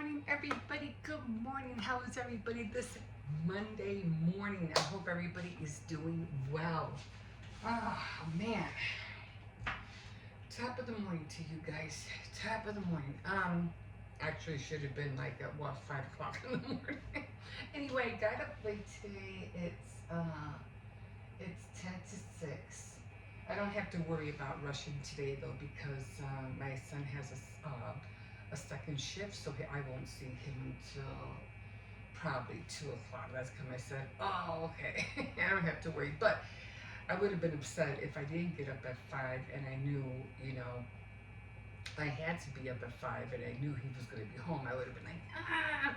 morning, everybody. Good morning. How is everybody this Monday morning? I hope everybody is doing well. Oh, man. Top of the morning to you guys. Top of the morning. Actually should have been like at 5 o'clock in the morning. Anyway, got up late today. It's 10 to 6. I don't have to worry about rushing today though because my son has a second shift, so I won't see him until probably 2 o'clock. That's because I said, oh, okay, I don't have to worry. But I would have been upset if I didn't get up at 5 and I knew, I had to be up at 5 and I knew he was going to be home. I would have been like, ah.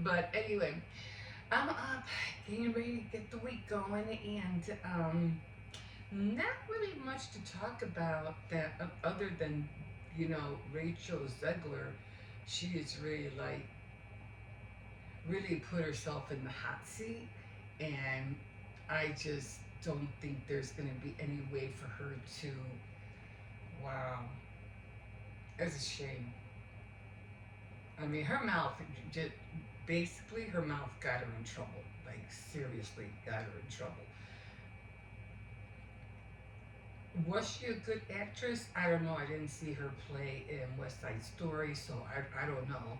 But anyway, I'm up, getting ready to get the week going, and not really much to talk about that other than, Rachel Zegler. She is really put herself in the hot seat, and I just don't think there's going to be any way for her to, wow, it's a shame. I mean, her mouth, just, basically her mouth got her in trouble, like seriously got her in trouble. Was she a good actress? I don't know. I didn't see her play in West Side Story, so I don't know.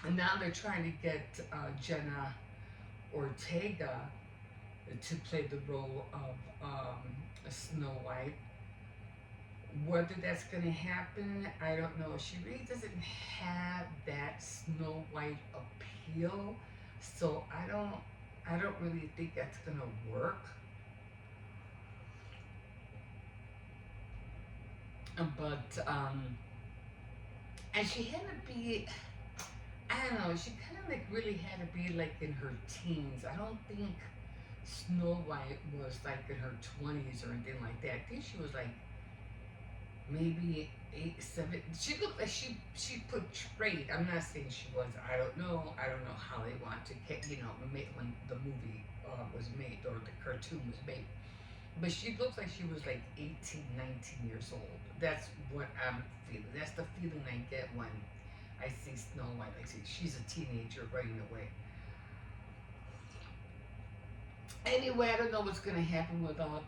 And now they're trying to get Jenna Ortega to play the role of Snow White. Whether that's going to happen, I don't know. She really doesn't have that Snow White appeal, so I don't really think that's going to work. But and she had to be, I don't know, she kind of like really had to be like in her teens. I don't think Snow White was like in her 20s or anything like that. I think she was like maybe 8, 7. She looked like she portrayed. I'm not saying she was. I don't know how they want to make when the movie was made or the cartoon was made. But she looks like she was like 18, 19 years old. That's what I'm feeling. That's the feeling I get when I see Snow White. I see she's a teenager running away. Anyway, I don't know what's going to happen with all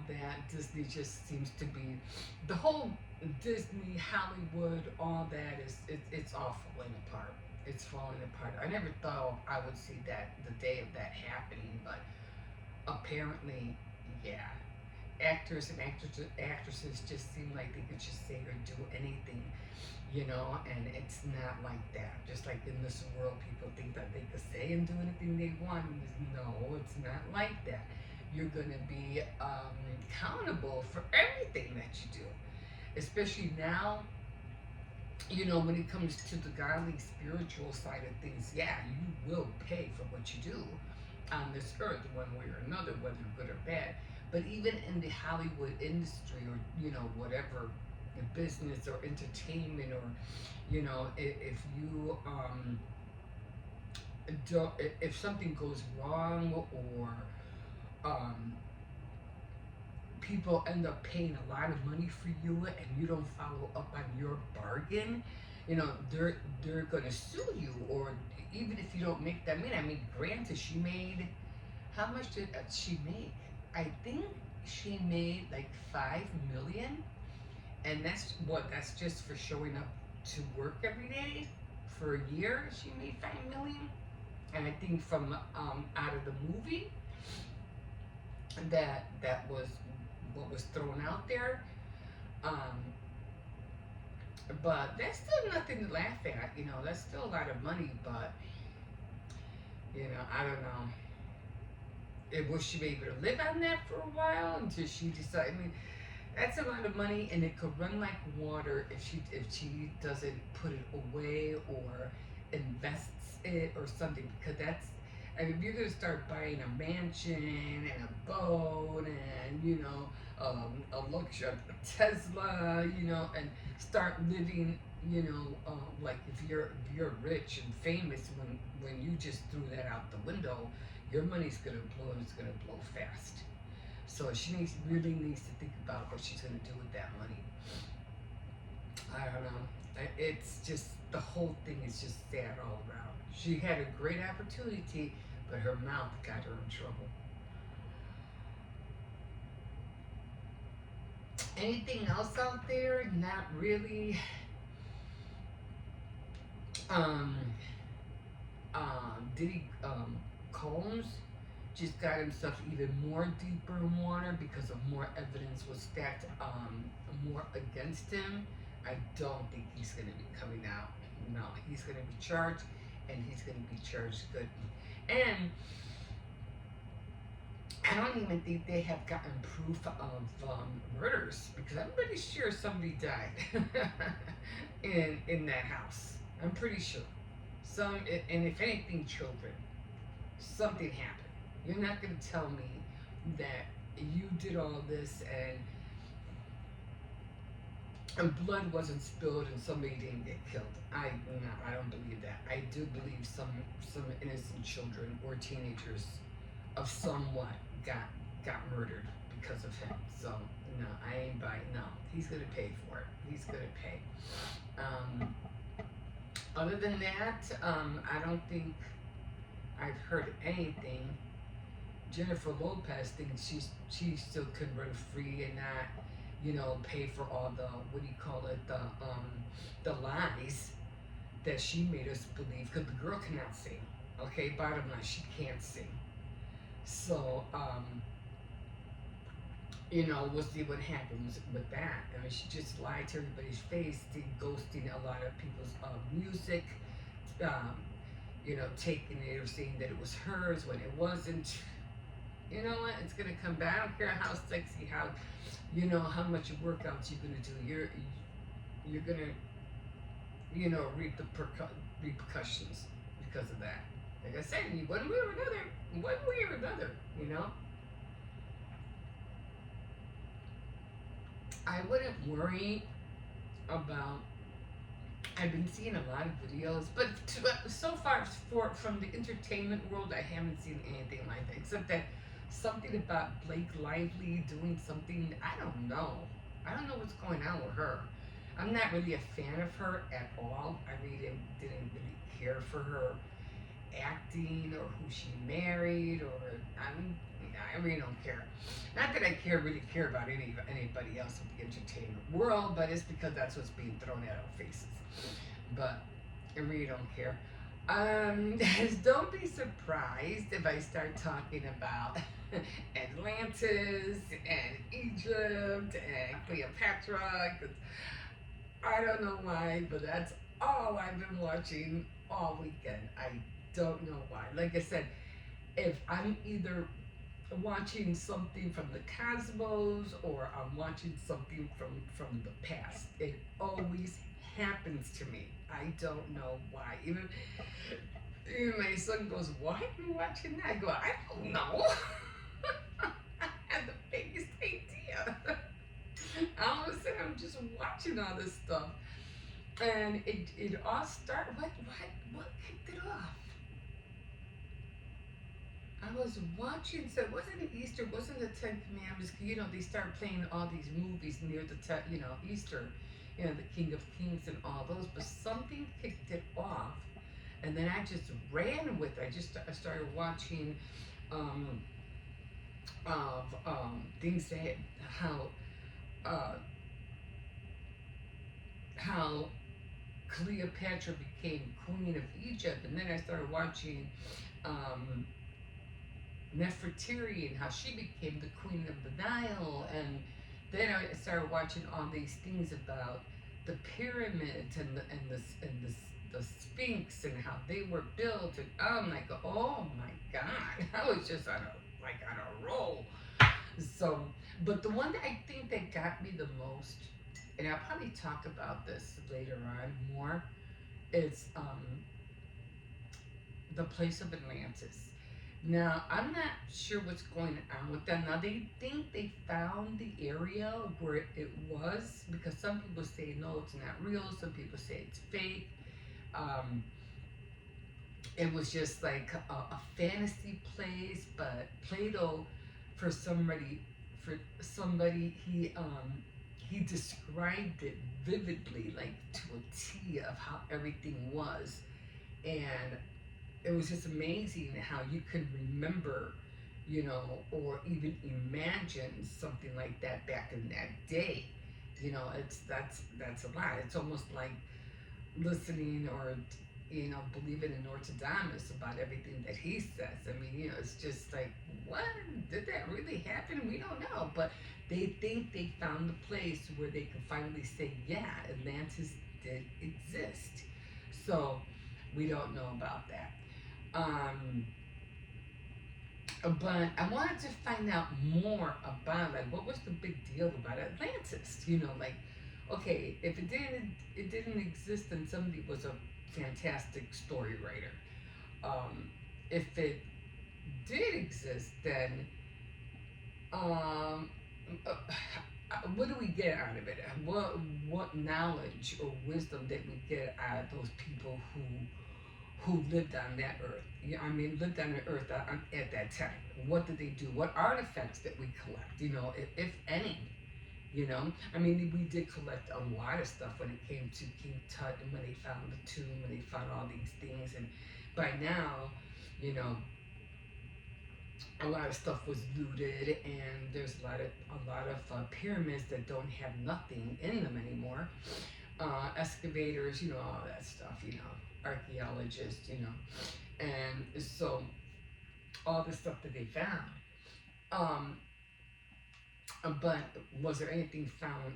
that. Disney just seems to be, the whole Disney, Hollywood, all that it's all falling apart. It's falling apart. I never thought I would see that, the day of that happening, but apparently, yeah. Actors and actresses just seem like they could just say or do anything, and it's not like that. Just like in this world, people think that they could say and do anything they want. No, it's not like that. You're going to be accountable for everything that you do, especially now. When it comes to the godly, spiritual side of things, yeah, you will pay for what you do on this earth, one way or another, whether good or bad. But even in the Hollywood industry, or whatever, business or entertainment, or if you if something goes wrong, or people end up paying a lot of money for you and you don't follow up on your bargain, they're gonna sue you. Or even if you don't make that money, I mean, granted, she made, how much did she make? I think she made like 5 million, and that's just for showing up to work every day. For a year, she made 5 million, and I think from out of the movie, that was what was thrown out there. But that's still nothing to laugh at. That's still a lot of money, but I don't know. Will she be able to live on that for a while until she decides? I mean, that's a lot of money, and it could run like water if she doesn't put it away or invests it or something. Because that's, I mean, if you're gonna start buying a mansion and a boat and a luxury, a Tesla, and start living, like if you're rich and famous, when you just threw that out the window, your money's gonna blow, and it's gonna blow fast. So she really needs to think about what she's gonna do with that money. I don't know. It's just, the whole thing is just sad all around. She had a great opportunity, but her mouth got her in trouble. Anything else out there? Not really. Um, Diddy Combs just got himself even more deeper in water because of more evidence was stacked more against him. I don't think he's going to be coming out. No, he's going to be charged, and he's going to be charged good. And I don't even think they have gotten proof of murders, because I'm pretty sure somebody died in that house. I'm pretty sure. And if anything, children. Something happened. You're not going to tell me that you did all this and blood wasn't spilled and somebody didn't get killed. No, I don't believe that. I do believe some innocent children or teenagers of somewhat got murdered because of him. So no, I ain't buying. No, he's gonna pay for it. He's gonna pay. Other than that, I don't think I've heard anything. Jennifer Lopez thinks she still can run free and not, pay for all the, what do you call it, the lies that she made us believe, because the girl cannot sing. Okay, bottom line, she can't sing. So we'll see what happens with that. I mean, she just lied to everybody's face, ghosting a lot of people's music, um, taking it or saying that it was hers when it wasn't. You know what? It's gonna come back. I don't care how sexy, how much workouts you're gonna do. You're gonna, reap the repercussions because of that. Like I said, one way or another, I wouldn't worry about. I've been seeing a lot of videos, but so far from the entertainment world, I haven't seen anything like that, except that something about Blake Lively doing something. I don't know. I don't know what's going on with her. I'm not really a fan of her at all. I really didn't really care for her acting or who she married, or I really don't care. Not that I really care about anybody else in the entertainment world, but it's because that's what's being thrown at our faces. But I really don't care. Don't be surprised if I start talking about Atlantis and Egypt and Cleopatra. 'Cause I don't know why, but that's all I've been watching all weekend. I don't know why. Like I said, if I'm either watching something from the cosmos or I'm watching something from the past, it always happens to me. I don't know why. Even my son goes, "Why are you watching that?" I go, "I don't know." I had the biggest idea. All of a sudden, I'm just watching all this stuff, and it all started. What kicked it off? I was watching, so it wasn't Easter, it wasn't the Ten Commandments. They start playing all these movies near Easter, the King of Kings and all those. But something kicked it off, and then I just ran with it. I started watching things that how Cleopatra became Queen of Egypt, and then I started watching. Nefertiti and how she became the queen of the Nile, and then I started watching all these things about the pyramids and the Sphinx and how they were built, and I'm like, oh my God, I was just on a roll. So, but the one that I think that got me the most, and I'll probably talk about this later on more, is the place of Atlantis. Now, I'm not sure what's going on with them. Now, they think they found the area where it was, because some people say, no, it's not real. Some people say it's fake. It was just like a fantasy place, but Plato, for somebody, he described it vividly, like to a T of how everything was. And it was just amazing how you could remember, or even imagine something like that back in that day. That's a lot. It's almost like listening or believing in Orthodomus about everything that he says. I mean, it's just like, what did that really happen? We don't know, but they think they found the place where they can finally say, yeah, Atlantis did exist. So we don't know about that. Um, but I wanted to find out more about, like, what was the big deal about Atlantis? Like, okay, if it didn't exist, then somebody was a fantastic story writer. If it did exist, then um, uh, what do we get out of it? What knowledge or wisdom did we get out of those people who lived on that earth? Yeah, I mean, lived on the earth at that time. What did they do? What artifacts did we collect? If any. I mean, we did collect a lot of stuff when it came to King Tut, and when they found the tomb, and they found all these things, and by now, you know, a lot of stuff was looted, and there's a lot of pyramids that don't have nothing in them anymore. Excavators, all that stuff, archaeologists, and so all the stuff that they found. Um, but was there anything found,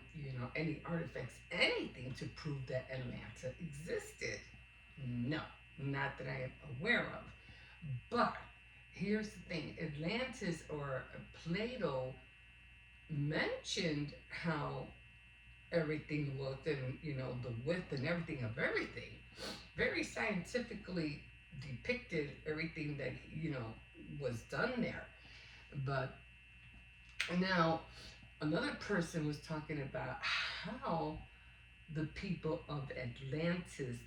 any artifacts, anything to prove that Atlanta existed? No, not that I am aware of. But here's the thing: Atlantis or Plato mentioned how everything looked, and the width and everything of everything, very scientifically depicted everything that was done there. But now another person was talking about how the people of Atlantis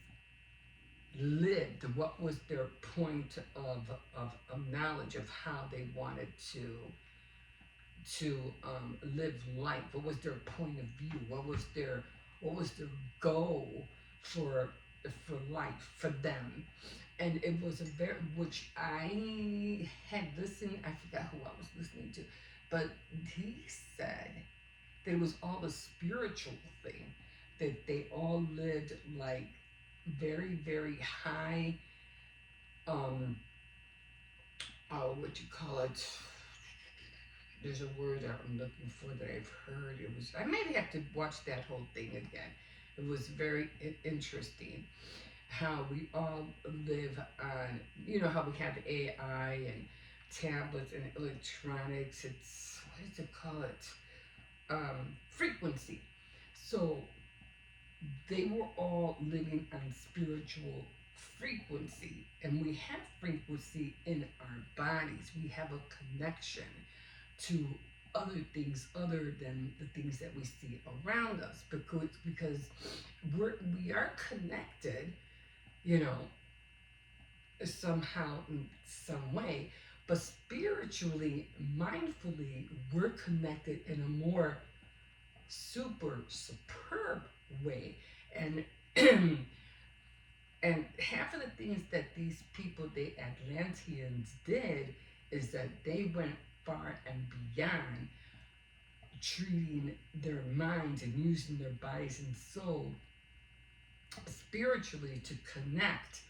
lived, what was their point of knowledge of how they wanted to live life. What was their point of view? What was their goal for life for them? And it was a very, which I had listened. I forgot who I was listening to, but he said that it was all a spiritual thing. That they all lived like very, very high. What you call it? There's a word that I'm looking for that I've heard. I maybe have to watch that whole thing again. It was very interesting how we all live on, how we have AI and tablets and electronics. It's, what does it call it? Frequency. So they were all living on spiritual frequency, and we have frequency in our bodies. We have a connection to other things other than the things that we see around us, because we are connected, you know somehow in some way, but spiritually, mindfully, we're connected in a more super superb way. And and half of the things that these people, the Atlanteans, did is that they went far and beyond treating their minds and using their bodies and soul spiritually to connect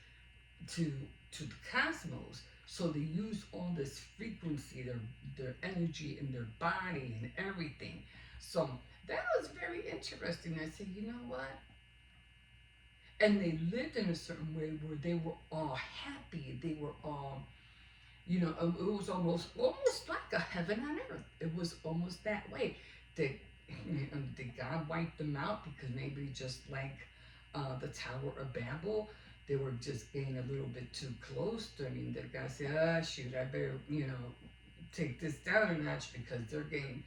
to the cosmos. So they use all this frequency, their energy in their body and everything. So that was very interesting. I said, you know what? And they lived in a certain way where they were all happy. They were all, it was almost like a heaven on earth. It was almost that way. Did God wipe them out because maybe just like the Tower of Babel, they were just getting a little bit too close to me. The guy said, shoot, I better, take this down a notch because they're getting,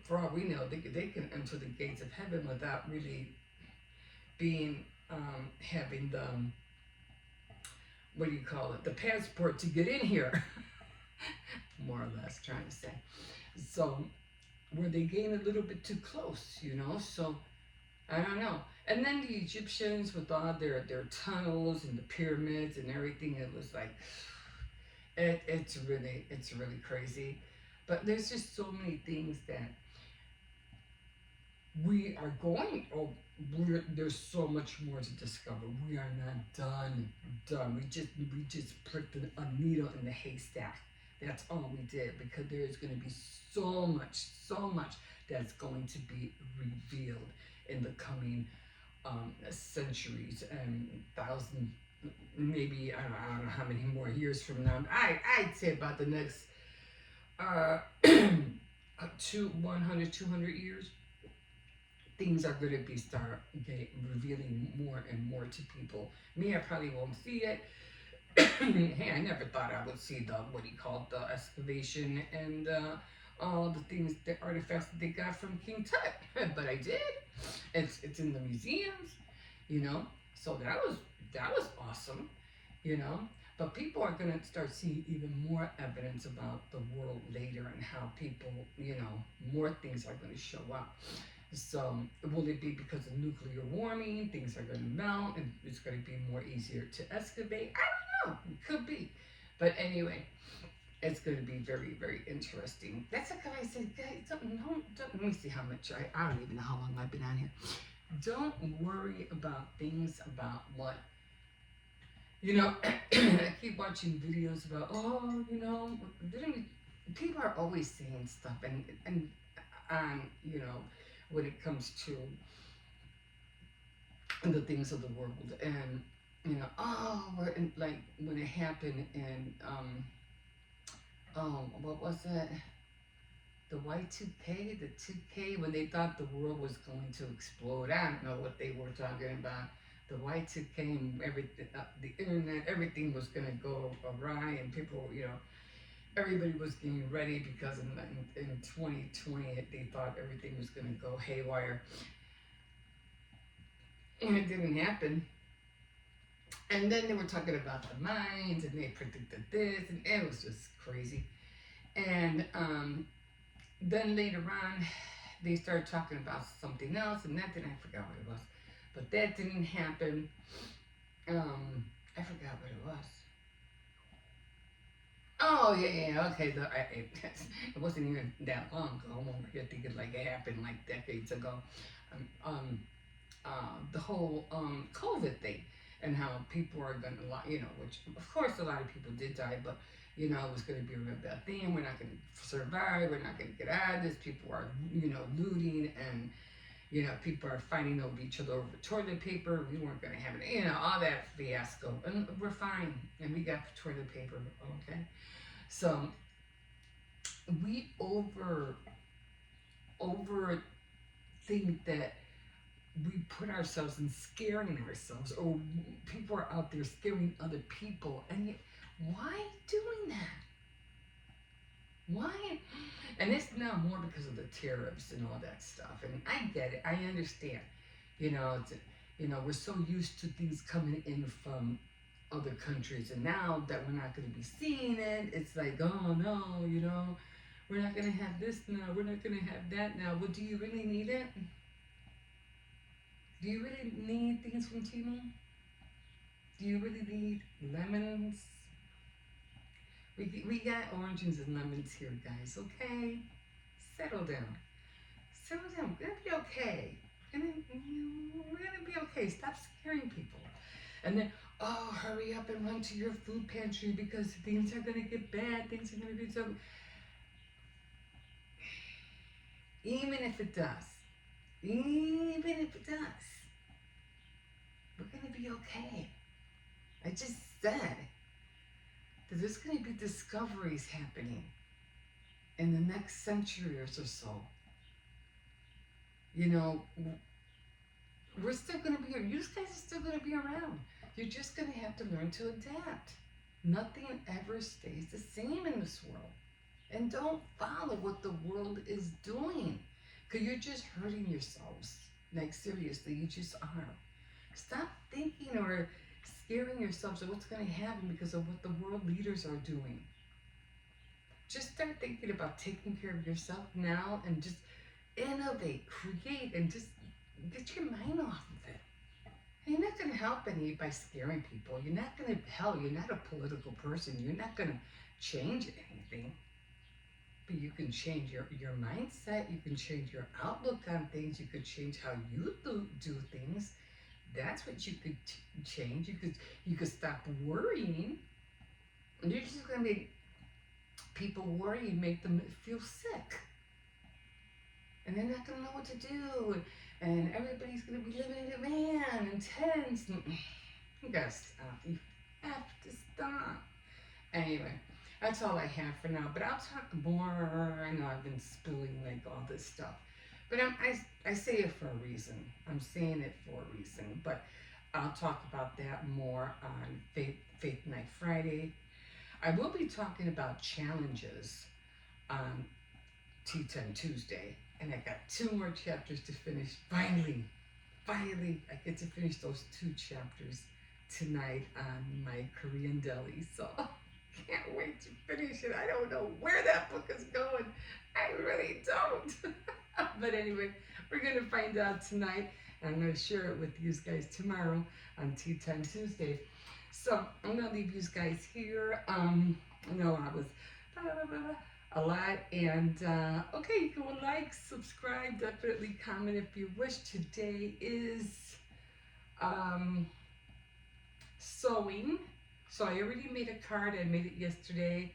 for all we know, they can enter the gates of heaven without really being, having the, what do you call it, the passport to get in here, more or less trying to say. So were they getting a little bit too close, you know? So I don't know. And then the Egyptians with all their tunnels and the pyramids and everything, it was like it's really crazy. But there's just so many things that we are going. Oh, there's so much more to discover. We are not done. We just pricked a needle in the haystack. That's all we did, because there is going to be so much that's going to be revealed in the coming centuries and thousands, maybe I don't know how many more years from now. I'd say about the next uh, 200 years, things are going to be start getting revealing more and more to people. Me, I probably won't see it. Hey, I never thought I would see the what he called the excavation and all the things, the artifacts that they got from King Tut, but I did. It's in the museums, you know. So that was awesome, you know. But people are gonna start seeing even more evidence about the world later, and how people, you know, more things are gonna show up. So will it be because of nuclear warming? Things are going to melt, and it's going to be more easier to excavate. I don't know. It could be, but anyway, it's going to be very, very interesting. That's a guy I said, guys, don't, let me see how much I don't even know how long I've been on here. Don't worry about things about what, you know. I keep watching videos about, oh, you know, people are always saying stuff, and you know, when it comes to the things of the world, and you know, oh, like when it happened in oh, what was it, the Y2K, the 2K, when they thought the world was going to explode. I don't know what they were talking about. The Y2K and everything, the internet, everything was going to go awry, and people, you know, everybody was getting ready, because in 2020 they thought everything was going to go haywire, and it didn't happen. And then they were talking about the mines, and they predicted this, and it was just crazy. And then later on, they started talking about something else, and that didn't, I forgot what it was, but that didn't happen. I forgot what it was. Oh yeah, okay. It wasn't even that long ago. I'm over here thinking like it happened like decades ago. Um, um, the whole COVID thing, and how people are gonna, you know, which of course a lot of people did die, but you know, it was gonna be a real bad thing. We're not gonna survive. We're not gonna get out of this. People are, you know, looting, and you know, people are fighting over each other over toilet paper. We weren't gonna have it, you know, all that fiasco, and we're fine, and we got toilet paper, okay. So we over think that we put ourselves in scaring ourselves, or people are out there scaring other people, and yet, why doing that? Why? And it's now more because of the tariffs and all that stuff. And I get it. I understand. You know, we're so used to things coming in from other countries, and now that we're not going to be seeing it, it's like, oh no, you know, we're not going to have this now, we're not going to have that now. Well, do you really need it? Do you really need things from Timo? Do you really need lemons? We got oranges and lemons here, guys, okay? Settle down. Settle down. We're going to be okay. We're going to be okay. Stop scaring people. And then, oh, hurry up and run to your food pantry, because things are going to get bad. Things are going to be so. Even if it does, we're going to be okay. I just said that there's going to be discoveries happening in the next century or so. You know, we're still going to be here. You guys are still going to be around. You're just going to have to learn to adapt. Nothing ever stays the same in this world. And don't follow what the world is doing, because you're just hurting yourselves. Like, seriously, you just are. Stop thinking or scaring yourselves of what's going to happen because of what the world leaders are doing. Just start thinking about taking care of yourself now, and just innovate, create, and just get your mind off of it. And you're not going to help any by scaring people. You're not going to, hell, you're not a political person. You're not going to change anything. But you can change your mindset. You can change your outlook on things. You could change how you do things. That's what you could change. You could stop worrying. And you're just going to make people worry and make them feel sick. And they're not going to know what to do. And everybody's going to be living in demand and tense. And you got to stop. You have to stop. Anyway, that's all I have for now. But I'll talk more. I know I've been spilling like all this stuff. But I say it for a reason. I'm saying it for a reason. But I'll talk about that more on Faith Night Friday. I will be talking about challenges on T10 Tuesday. And I got 2 more chapters to finish. Finally, I get to finish those 2 chapters tonight on my Korean deli. So can't wait to finish it. I don't know where that book is going. I really don't. But anyway, we're going to find out tonight. And I'm going to share it with you guys tomorrow on T10 Tuesday. So I'm going to leave you guys here. I know I was a lot. And okay, you can like, subscribe, definitely comment if you wish. Today is sewing. So I already made a card. I made it yesterday.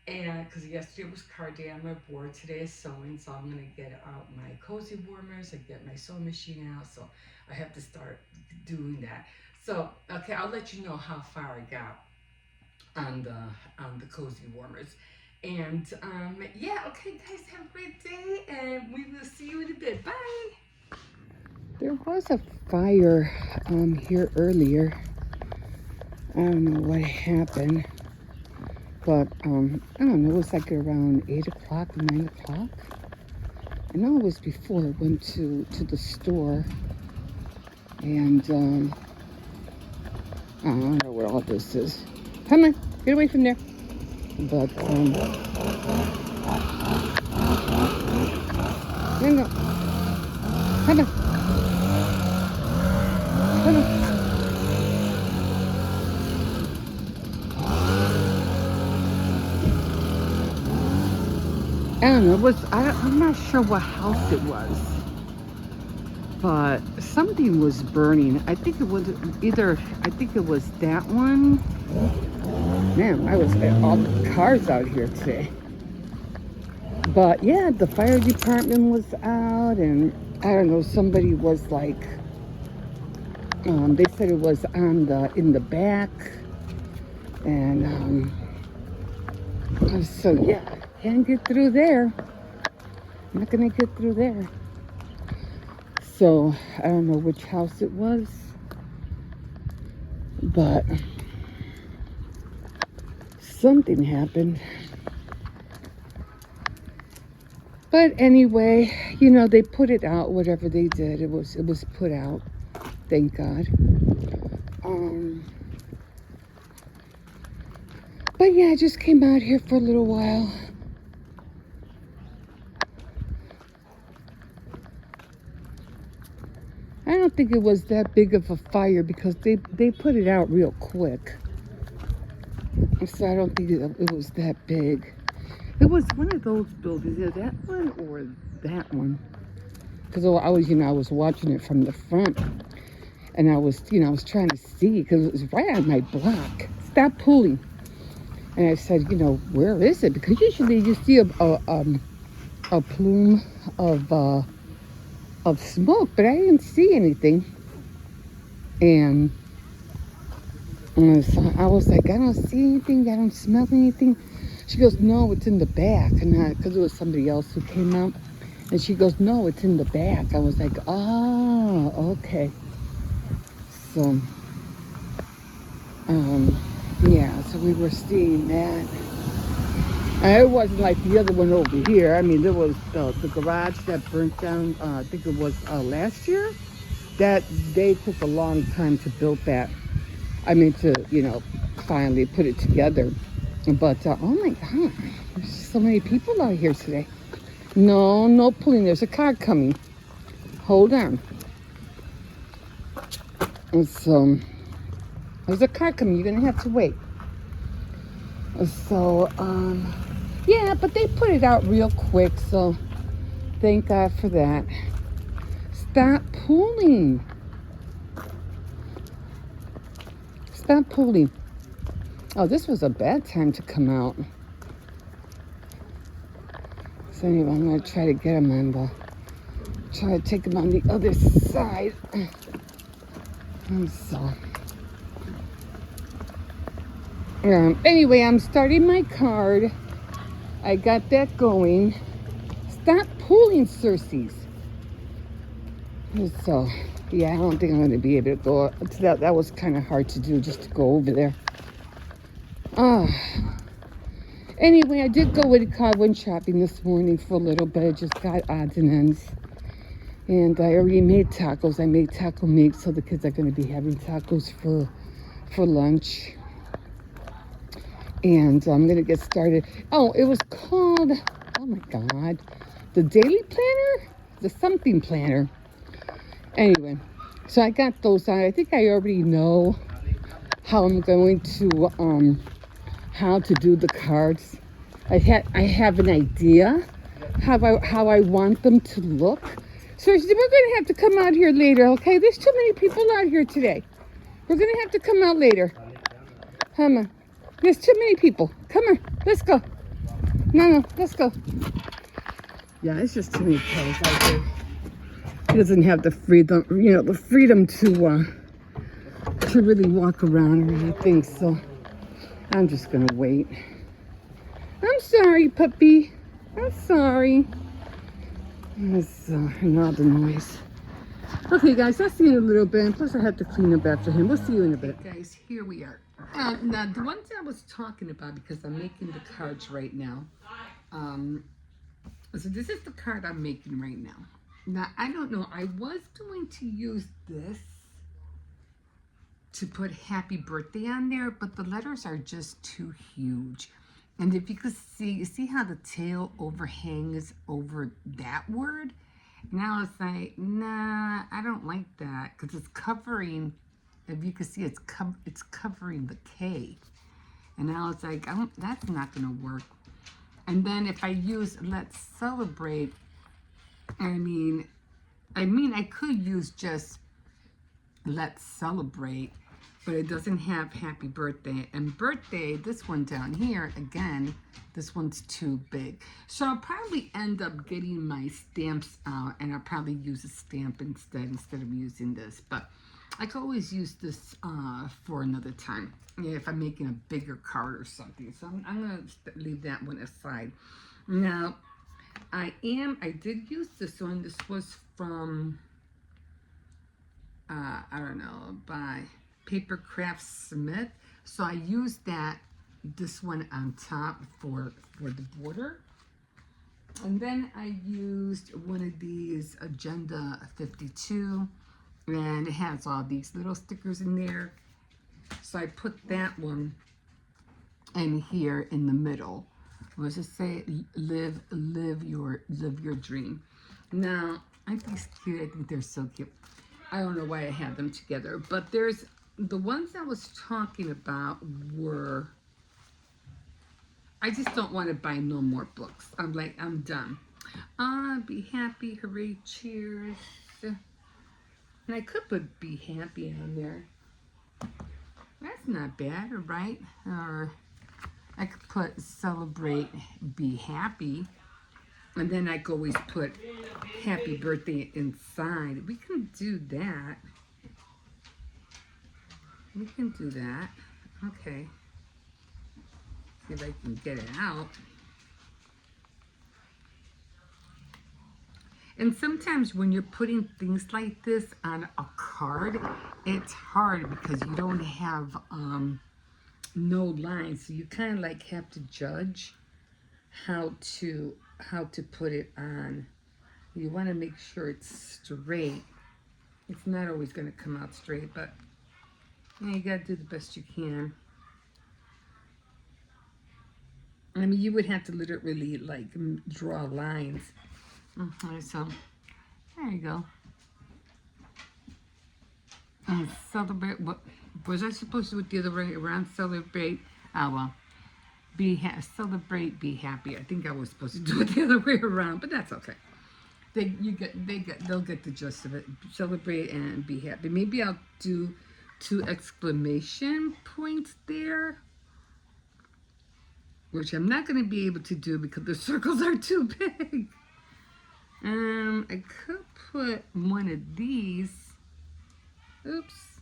And because yesterday was card day on my board, today is sewing. So I'm going to get out my cozy warmers and get my sewing machine out. So I have to start doing that. So, okay, I'll let you know how far I got on the cozy warmers. And yeah, okay, guys, have a great day, and we will see you in a bit. Bye. There was a fire here earlier. I don't know what happened, but I don't know. It was like around 8 o'clock, 9 o'clock. I know it was before I went to the store, and I don't know what all this is. Come on, get away from there. But, hang on. Come on. Come on. I don't know, I'm not sure what house it was. But something was burning. I think it was that one. Man, I was at all the cars out here today. But yeah, the fire department was out, and I don't know, somebody was like, they said it was in the back, and so yeah, can't get through there. I'm not gonna get through there. So I don't know which house it was, but something happened. But anyway, you know, they put it out. Whatever they did, it was put out. Thank God. But yeah, I just came out here for a little while. I don't think it was that big of a fire because they put it out real quick. So I don't think it was that big. It was one of those buildings, either that one or that one. Because I was watching it from the front, and I was trying to see because it was right on my block. Stop pulling. And I said, where is it? Because usually you see a plume of smoke, but I didn't see anything. And so I was like, I don't see anything. I don't smell anything. She goes, no, it's in the back. And because it was somebody else who came out. And she goes, no, it's in the back. I was like, oh, okay. So, yeah, so we were seeing that. And it wasn't like the other one over here. I mean, there was the garage that burnt down, I think it was last year. That they took a long time to build that. I mean, to, finally put it together. But, oh my God, there's so many people out here today. No, no pulling. There's a car coming. Hold on. So, there's a car coming. You're going to have to wait. So, yeah, but they put it out real quick. So, thank God for that. Stop pulling. Stop pulling. Oh, this was a bad time to come out. So anyway, I'm going to try to get him on the... Try to take him on the other side. And so... anyway, I'm starting my card. I got that going. Stop pulling, Circes. So, yeah, I don't think I'm going to be able to go to that. That was kind of hard to do, just to go over there. Anyway, I did go with car went shopping this morning for a little bit. I just got odds and ends. And I already made tacos. I made taco mix, so the kids are going to be having tacos for lunch. And I'm going to get started. Oh, it was called, oh my God, the Daily Planner? The something planner. Anyway, so I got those on. I think I already know how I'm going to, how to do the cards. I have an idea how I want them to look. So we're going to have to come out here later, okay? There's too many people out here today. We're going to have to come out later. Come on. There's too many people. Come on. Let's go. No, let's go. Yeah, it's just too many cars out there. He doesn't have the freedom, the freedom to really walk around or anything. So I'm just going to wait. I'm sorry, puppy. I'm sorry. It's all the noise. Okay, guys, I'll see you in a little bit. And plus, I have to clean up after him. We'll see you in a bit. Okay, guys, here we are. Now, the ones I was talking about, because I'm making the cards right now. So this is the card I'm making right now. Now, I don't know. I was going to use this to put happy birthday on there, but the letters are just too huge. And if you could see, you see how the tail overhangs over that word? Now it's like, nah, I don't like that, because it's covering, if you can see, it's covering the K. And now it's like, that's not going to work. And then if I use let's celebrate, I mean, I could use just let's celebrate, but it doesn't have happy birthday. And birthday, this one down here, again, this one's too big. So I'll probably end up getting my stamps out, and I'll probably use a stamp instead of using this. But I could always use this for another time, if I'm making a bigger card or something. So I'm going to leave that one aside. Now, I did use this one. This was from, I don't know, by Paper Craft Smith. So I used this one on top for the border. And then I used one of these Agenda 52, and it has all these little stickers in there. So I put that one in here in the middle. Let's just say live your dream. Now, I think it's cute. I think they're so cute. I don't know why I had them together, but there's the ones I was talking about were, I just don't want to buy no more books. I'm like, I'm done. Be happy, hooray, cheers. And I could put be happy on there. That's not bad, right? Or I could put celebrate, be happy. And then I could always put happy birthday inside. We can do that. We can do that. Okay. See if I can get it out. And sometimes when you're putting things like this on a card, it's hard because you don't have no lines. So you kind of like have to judge how to put it on. You want to make sure it's straight. It's not always going to come out straight, but you got to do the best you can. I mean, you would have to literally like draw lines. Okay, so there you go. And celebrate. What was I supposed to do it the other way around? Celebrate. Oh well. Celebrate. Be happy. I think I was supposed to do it the other way around, but that's okay. They'll get the gist of it. Celebrate and be happy. Maybe I'll do 2 exclamation points there, which I'm not going to be able to do because the circles are too big. I could put one of these. Oops.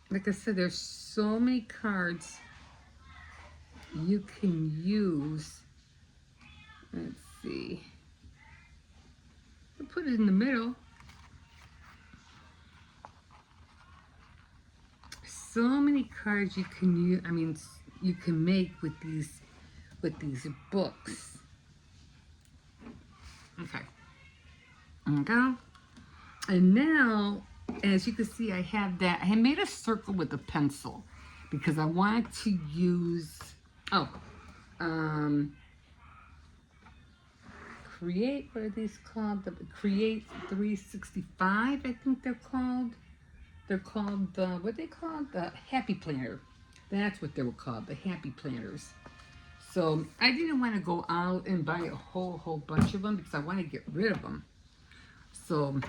Like I said, there's so many cards you can use. Let's see. I'll put it in the middle. So many cards you can use. I mean, you can make with these books. Okay. Okay. And now, as you can see, I have that. I had made a circle with a pencil because I wanted to use. Create. What are these called? The Create 365. I think they're called. They're called what they called? The Happy Planner. That's what they were called, the Happy Planners. So I didn't want to go out and buy a whole bunch of them because I want to get rid of them. So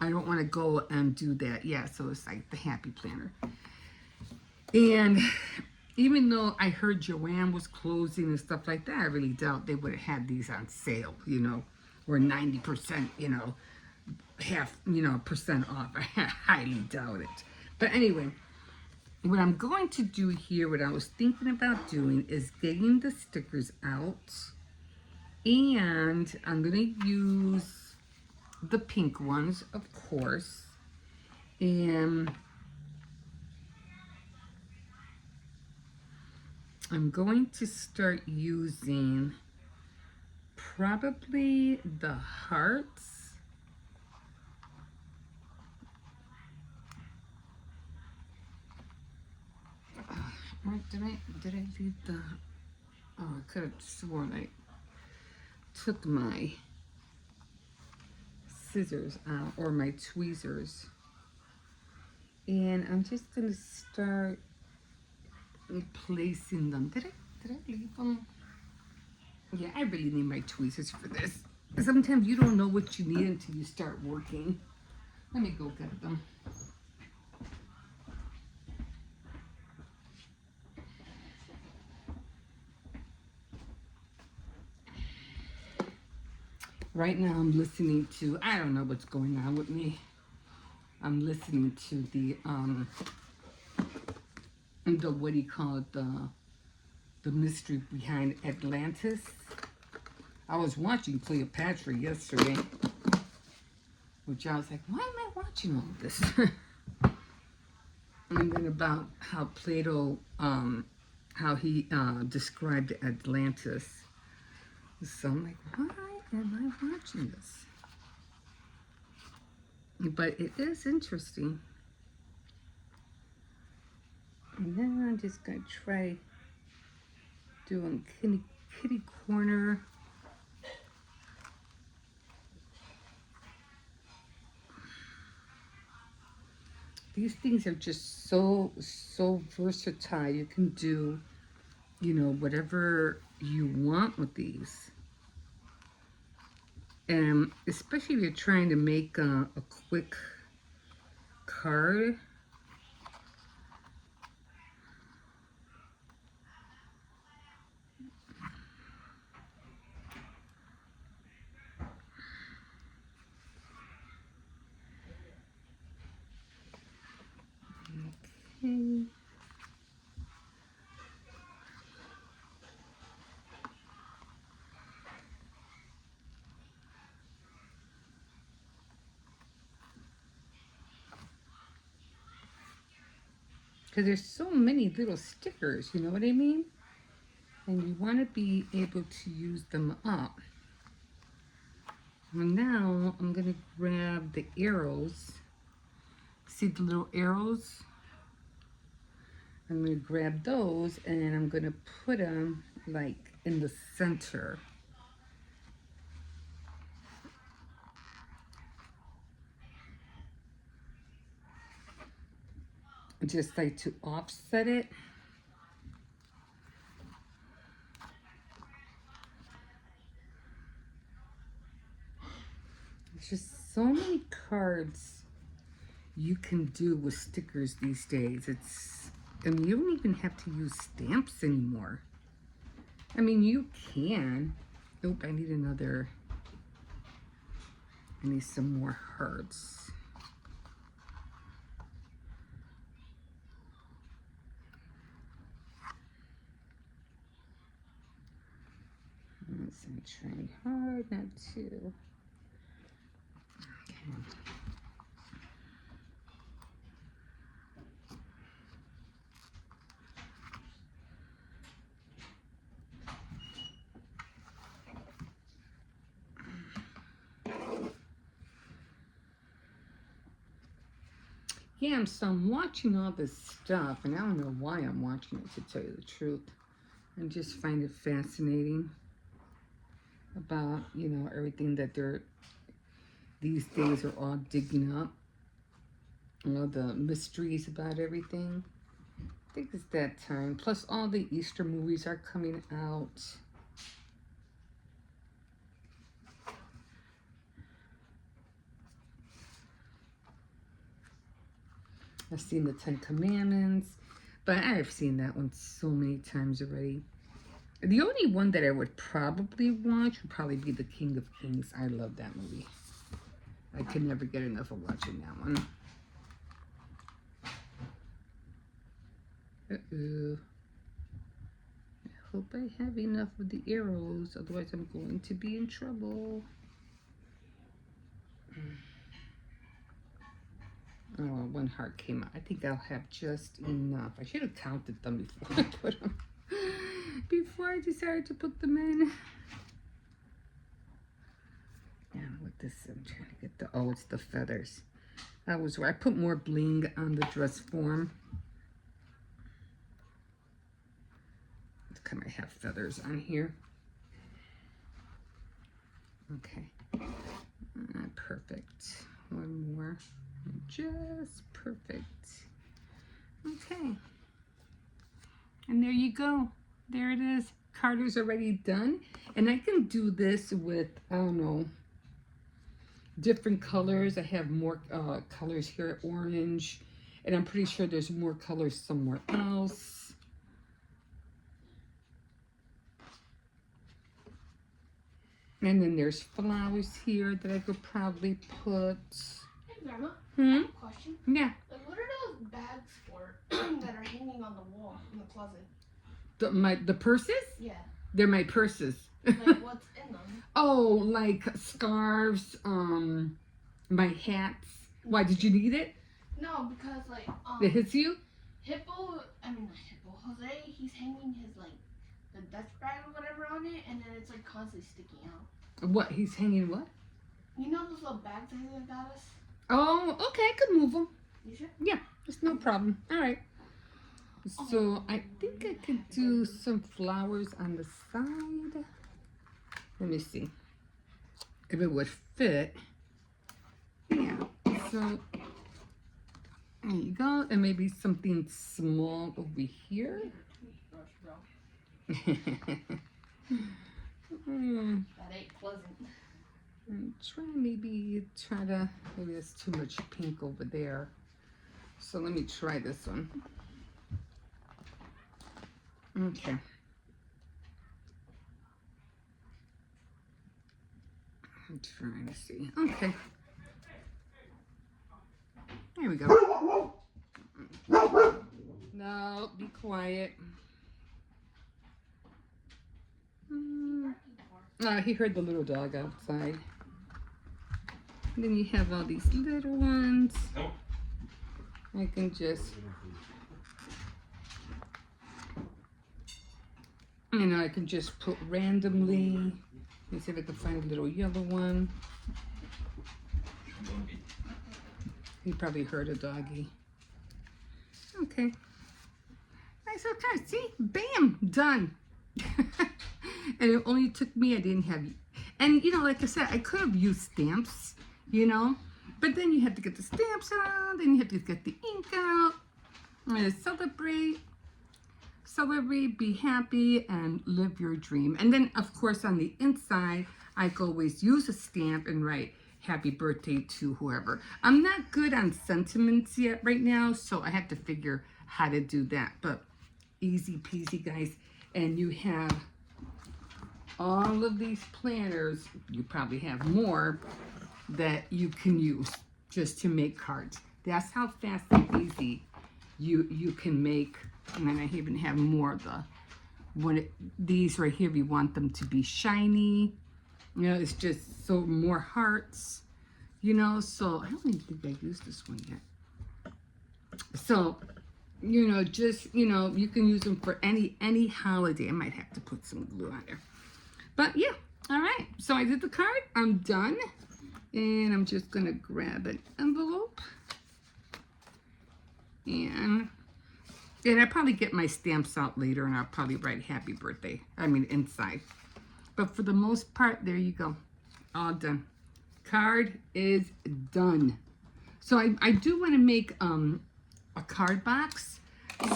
I don't want to go and do that. Yeah, so it's like the Happy Planner. And even though I heard Joanne was closing and stuff like that, I really doubt they would have had these on sale, or 90%, half, percent off. I highly doubt it. But anyway, what I'm going to do here, what I was thinking about doing is getting the stickers out, and I'm going to use the pink ones, of course, and I'm going to start using probably the hearts. Did I leave the, I could have sworn I took my scissors out, or my tweezers. And I'm just going to start placing them. Did I leave them? Yeah, I really need my tweezers for this. Sometimes you don't know what you need until you start working. Let me go get them. Right now I'm listening to, I don't know what's going on with me. I'm listening to the what do you call it, the mystery behind Atlantis. I was watching Cleopatra yesterday, which I was like, why am I watching all this? And then about how Plato, how he described Atlantis. So I'm like, why am I watching this? But it is interesting. And then I'm just going to try doing kitty corner. These things are just so versatile. You can do, whatever you want with these. And especially if you're trying to make a quick card. Okay. Because there's so many little stickers, you know what I mean? And you want to be able to use them up. And now I'm going to grab the arrows. See the little arrows? I'm going to grab those and I'm going to put them like in the center. Just like to offset it. There's just so many cards you can do with stickers these days. I mean, you don't even have to use stamps anymore. I mean, you can. Nope, I need some more hearts. I'm trying hard not to. Okay. Yeah, so I'm watching all this stuff, and I don't know why I'm watching it, to tell you the truth. I just find it fascinating about, you know, everything that these days are all digging up. You know, the mysteries about everything. I think it's that time. Plus, all the Easter movies are coming out. I've seen the 10 Commandments, but I've seen that one so many times already. The only one that I would probably watch would probably be The King of Kings. I love that movie. I could never get enough of watching that one. Uh-oh. I hope I have enough of the arrows, otherwise I'm going to be in trouble. Oh, one heart came out. I think I'll have just enough. I should have counted them before I put them. Before I decided to put them in. Yeah, with this, I'm trying to get the, oh, it's the feathers. That was where I put more bling on the dress form. It's kind of have feathers on here. Okay. Perfect. One more. Just perfect. Okay. And there you go. There it is. Carter's already done. And I can do this with, I don't know, different colors. I have more colors here, orange. And I'm pretty sure there's more colors somewhere else. And then there's flowers here that I could probably put. Hey, Grandma. I have a question. Yeah. Like, what are those bags for that are hanging on the wall in the closet? The purses? Yeah. They're my purses. Like, what's in them? Oh, like scarves, my hats. Why, did you need it? No, because, like, It hits you? Jose, he's hanging his, like, the Dutch bag or whatever on it, and then it's, like, constantly sticking out. What? He's hanging what? You know those little bags that he got us? Oh, okay, I could move them. You sure? Yeah, it's no problem. All right. So I think I could do some flowers on the side. Let me see if it would fit. Yeah, so there you go. And maybe something small over here. That ain't pleasant. And maybe there's too much pink over there. So let me try this one. Okay. I'm trying to see. Okay. There we go. No, be quiet. He heard the little dog outside. And then you have all these little ones. I can just, you know, I can just put randomly. Let me see if I can find a little yellow one. He probably heard a doggy. Okay. nice little card. See? Bam! Done. And it only took me, I didn't have, and you know, like I said, I could have used stamps, you know, but then you have to get the stamps out, then you have to get the ink out, and celebrate, be happy, and live your dream. And then, of course, on the inside, I could always use a stamp and write happy birthday to whoever. I'm not good on sentiments yet right now, so I have to figure how to do that, but easy peasy, guys. And you have all of these planners, you probably have more, that you can use just to make cards. That's how fast and easy you can make. And then I even have more of these right here, we want them to be shiny. You know, it's just so more hearts, you know, so I don't even think I used this one yet. So, you know, just, you know, you can use them for any holiday. I might have to put some glue on there. But yeah, all right. So I did the card. I'm done. And I'm just going to grab an envelope. And I probably get my stamps out later and I'll probably write happy birthday. I mean, inside. But for the most part, there you go. All done. Card is done. So I do want to make a card box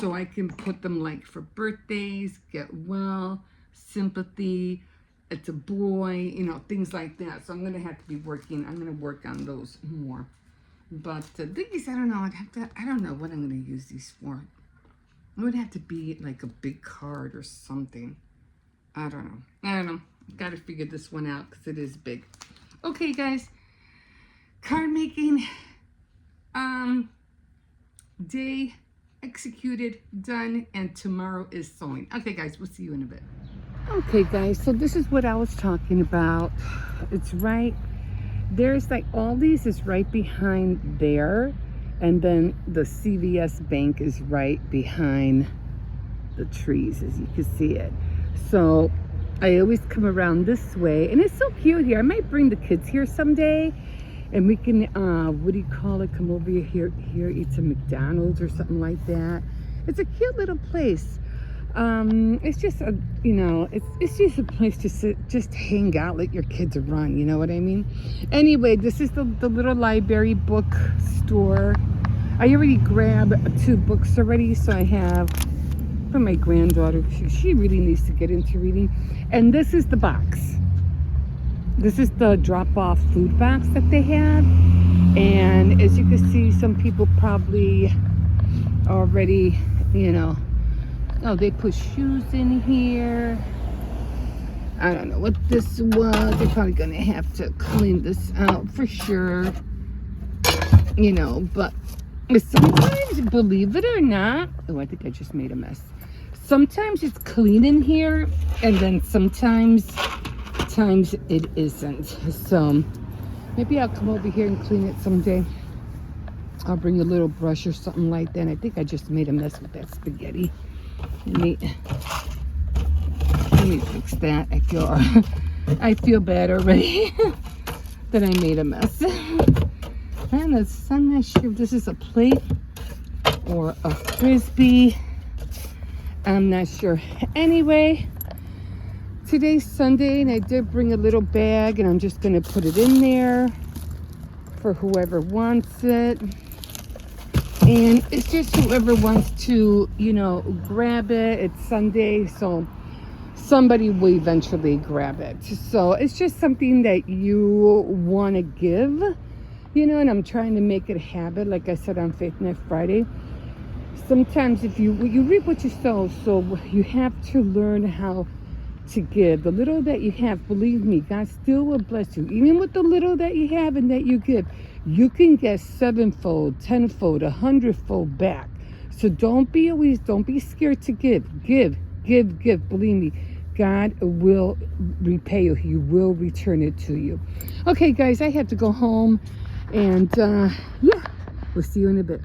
so I can put them like for birthdays, get well, sympathy, it's a boy, you know, things like that. So I'm going to have to be working. I'm going to work on those more. But these, I don't know. I don't know what I'm going to use these for. It would have to be like a big card or something. I don't know. Got to figure this one out because it is big. Okay, guys. Card making day executed, done, and tomorrow is sewing. Okay, guys. We'll see you in a bit. Okay, guys. So this is what I was talking about. It's right. There's like all these is right behind there. And then the CVS bank is right behind the trees, as you can see it. So I always come around this way. And it's so cute here. I might bring the kids here someday. And we can, what do you call it? Come over here, eat some McDonald's or something like that. It's a cute little place. It's just a, you know, it's just a place to sit, just hang out, let your kids run, you know what I mean? Anyway, this is the little library book store. I already grabbed 2 books already, so I have for my granddaughter. She really needs to get into reading. And this is the box. This is the drop-off food box that they have. And as you can see, some people probably already, you know, oh, they put shoes in here. I don't know what this was. They're probably going to have to clean this out for sure. You know, but sometimes, believe it or not, oh, I think I just made a mess. Sometimes it's clean in here, and then sometimes it isn't. So maybe I'll come over here and clean it someday. I'll bring a little brush or something like that. I think I just made a mess with that spaghetti. Let me fix that. I feel bad already that I made a mess. And I'm not sure if this is a plate or a frisbee. I'm not sure. Anyway, today's Sunday and I did bring a little bag and I'm just going to put it in there for whoever wants it. And it's just whoever wants to, you know, grab it. It's Sunday, so somebody will eventually grab it. So it's just something that you want to give, you know, and I'm trying to make it a habit, like I said on Faith Night Friday. Sometimes if you reap what you sow, so you have to learn how to give. The little that you have, believe me, God still will bless you. Even with the little that you have and that you give, you can get 7-fold, 10-fold, 100-fold back. So don't be scared to give. Give. Believe me, God will repay you. He will return it to you. Okay, guys, I have to go home. And, yeah, we'll see you in a bit.